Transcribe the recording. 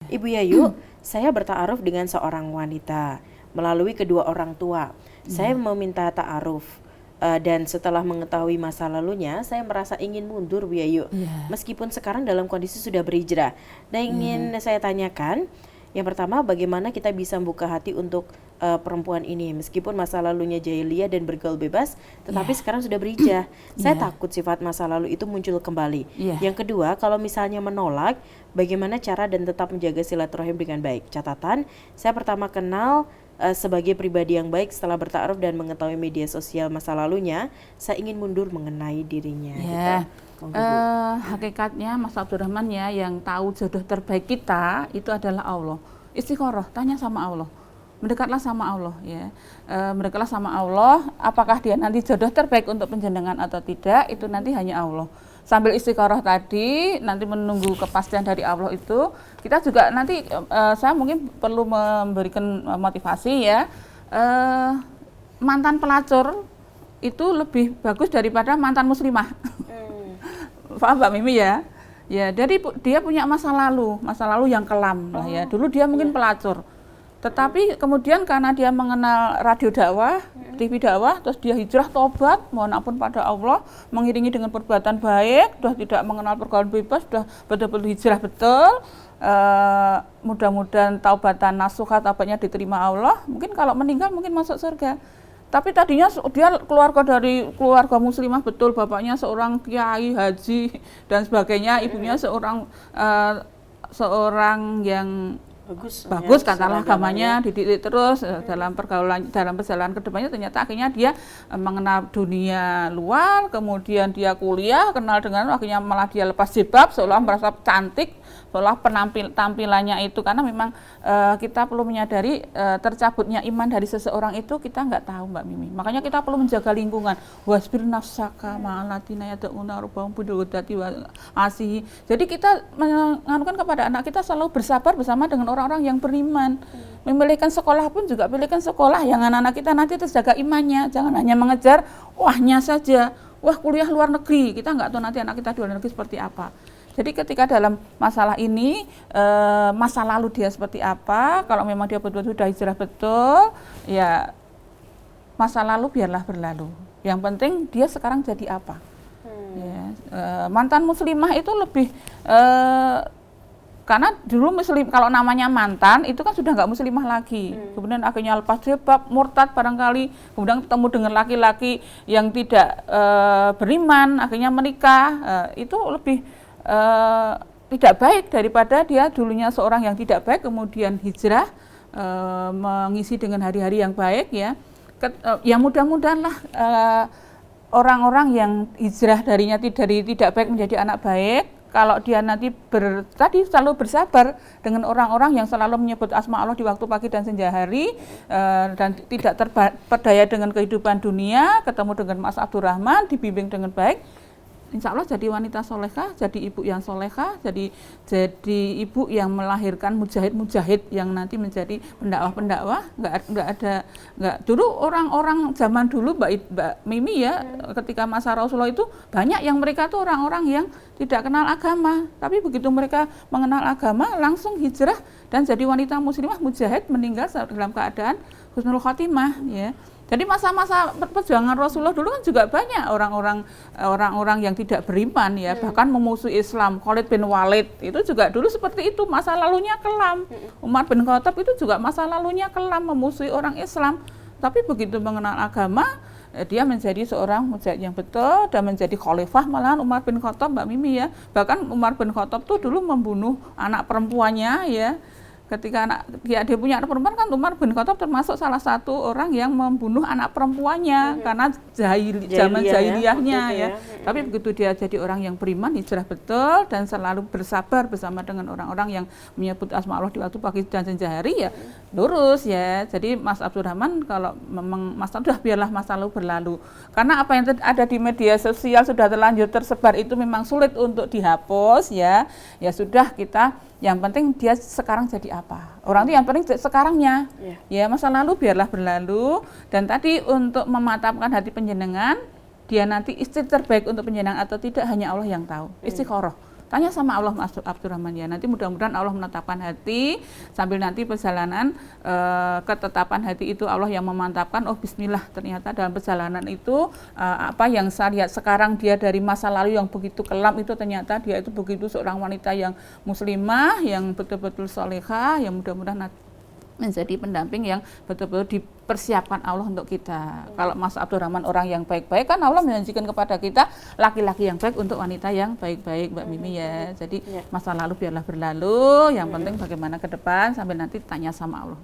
Ibu Yayu, saya bertaaruf dengan seorang wanita melalui kedua orang tua. Saya meminta ta'aruf dan setelah mengetahui masa lalunya, saya merasa ingin mundur, Bu Yayu. Iya. Meskipun sekarang dalam kondisi sudah berhijrah. Dan ingin saya tanyakan, yang pertama bagaimana kita bisa membuka hati untuk perempuan ini meskipun masa lalunya jahiliyah dan bergaul bebas, tetapi sekarang sudah berhijrah. Saya takut sifat masa lalu itu muncul kembali. Yang kedua, kalau misalnya menolak, bagaimana cara dan tetap menjaga silaturahim dengan baik? Catatan, saya pertama kenal sebagai pribadi yang baik setelah bertaaruf dan mengetahui media sosial masa lalunya, saya ingin mundur mengenai dirinya. Gitu. Hakikatnya Mas Abdurrahman ya, yang tahu jodoh terbaik kita itu adalah Allah. Istiqoroh, tanya sama Allah, mendekatlah sama Allah ya. Mendekatlah sama Allah, apakah dia nanti jodoh terbaik untuk penjenengan atau tidak, itu nanti hanya Allah. Sambil istiqoroh tadi, nanti menunggu kepastian dari Allah itu, kita juga nanti saya mungkin perlu memberikan motivasi ya. Mantan pelacur itu lebih bagus daripada mantan muslimah. Paham Mbak Mimi ya? Ya, dari dia punya masa lalu yang kelam lah ya. Dulu dia mungkin pelacur. Tetapi kemudian karena dia mengenal radio dakwah, TV dakwah, terus dia hijrah tobat, mohon ampun pada Allah, mengiringi dengan perbuatan baik, sudah tidak mengenal pergaulan bebas, sudah betul-betul hijrah betul. Mudah-mudahan taubatan nasuha, taubatnya diterima Allah. Mungkin kalau meninggal mungkin masuk surga. Tapi tadinya dia dari keluarga muslimah betul, bapaknya seorang kiai, haji dan sebagainya, ibunya seorang yang bagus katakanlah agamanya, dididik terus dalam pergaulan, dalam perjalanan kedepannya ternyata akhirnya dia mengenal dunia luar, kemudian dia kuliah, kenal dengan akhirnya malah dia lepas jilbab, seolah merasa cantik, seolah tampilannya itu, karena memang kita perlu menyadari tercabutnya iman dari seseorang itu kita nggak tahu Mbak Mimi. Makanya kita perlu menjaga lingkungan. Wasbir nafsaka ma'alatina yad'una rabbahum bidghadati wa asih. Jadi kita menganukan kepada anak kita selalu bersabar bersama dengan orang-orang yang beriman. Memilihkan sekolah pun juga pilihkan sekolah yang anak-anak kita nanti terjaga imannya. Jangan hanya mengejar wahnya saja. Wah, kuliah luar negeri, kita nggak tahu nanti anak kita di luar negeri seperti apa. Jadi ketika dalam masalah ini, masa lalu dia seperti apa, kalau memang dia betul-betul sudah hijrah betul, ya masa lalu biarlah berlalu. Yang penting dia sekarang jadi apa. Ya, mantan muslimah itu lebih, karena dulu muslim, kalau namanya mantan itu kan sudah nggak muslimah lagi. Kemudian akhirnya lepas jilbab, murtad barangkali, kemudian ketemu dengan laki-laki yang tidak beriman, akhirnya menikah, itu lebih tidak baik daripada dia dulunya seorang yang tidak baik kemudian hijrah, mengisi dengan hari-hari yang baik ya. Ya mudah-mudahanlah orang-orang yang hijrah dari tidak baik menjadi anak baik, kalau dia nanti tadi selalu bersabar dengan orang-orang yang selalu menyebut asma Allah di waktu pagi dan senja hari, dan tidak terperdaya dengan kehidupan dunia, ketemu dengan Mas Abdurrahman, dibimbing dengan baik, insya Allah jadi wanita solehah, jadi ibu yang solehah, jadi ibu yang melahirkan mujahid-mujahid yang nanti menjadi pendakwah-pendakwah. Dulu orang-orang zaman dulu Mbak Mimi ya, ketika masa Rasulullah itu banyak yang mereka tuh orang-orang yang tidak kenal agama, tapi begitu mereka mengenal agama langsung hijrah dan jadi wanita muslimah mujahid, meninggal dalam keadaan husnul khotimah ya. Jadi masa-masa perjuangan Rasulullah dulu kan juga banyak orang-orang yang tidak beriman ya, bahkan memusuhi Islam. Khalid bin Walid itu juga dulu seperti itu, masa lalunya kelam. Umar bin Khattab itu juga masa lalunya kelam, memusuhi orang Islam. Tapi begitu mengenal agama, dia menjadi seorang mujahid yang betul dan menjadi khalifah. Malahan Umar bin Khattab Mbak Mimi ya, bahkan Umar bin Khattab tuh dulu membunuh anak perempuannya ya. Ketika dia punya anak perempuan kan, Umar bin Khattab termasuk salah satu orang yang membunuh anak perempuannya karena zaman jahiliyahnya ya. Tapi begitu dia jadi orang yang beriman, hijrah betul dan selalu bersabar bersama dengan orang-orang yang menyebut asma Allah di waktu pagi dan senja hari ya, lurus ya. Jadi Mas Abdurrahman, kalau memang Mas sudah biarlah masa lalu berlalu. Karena apa yang ada di media sosial sudah terlanjur tersebar itu memang sulit untuk dihapus ya. Ya sudah, kita yang penting dia sekarang jadi apa. Orang itu yang penting sekarangnya. Ya, masa lalu biarlah berlalu. Dan tadi untuk mematapkan hati penjenengan, dia nanti istri terbaik untuk penjenengan atau tidak hanya Allah yang tahu. Istiqoroh. tanya sama Allah Mas Abdurrahman ya. Nanti mudah-mudahan Allah menetapkan hati, sambil nanti perjalanan ketetapan hati itu Allah yang memantapkan. Oh bismillah, ternyata dalam perjalanan itu apa yang saya lihat sekarang dia dari masa lalu yang begitu kelam itu ternyata dia itu begitu seorang wanita yang muslimah, yang betul-betul solehah, yang mudah-mudahan menjadi pendamping yang betul-betul dipersiapkan Allah untuk kita. Kalau Mas Abdurrahman orang yang baik-baik, kan Allah menjanjikan kepada kita laki-laki yang baik untuk wanita yang baik-baik, Mbak Mimi ya. Jadi masa lalu biarlah berlalu, yang penting bagaimana ke depan sambil nanti tanya sama Allah.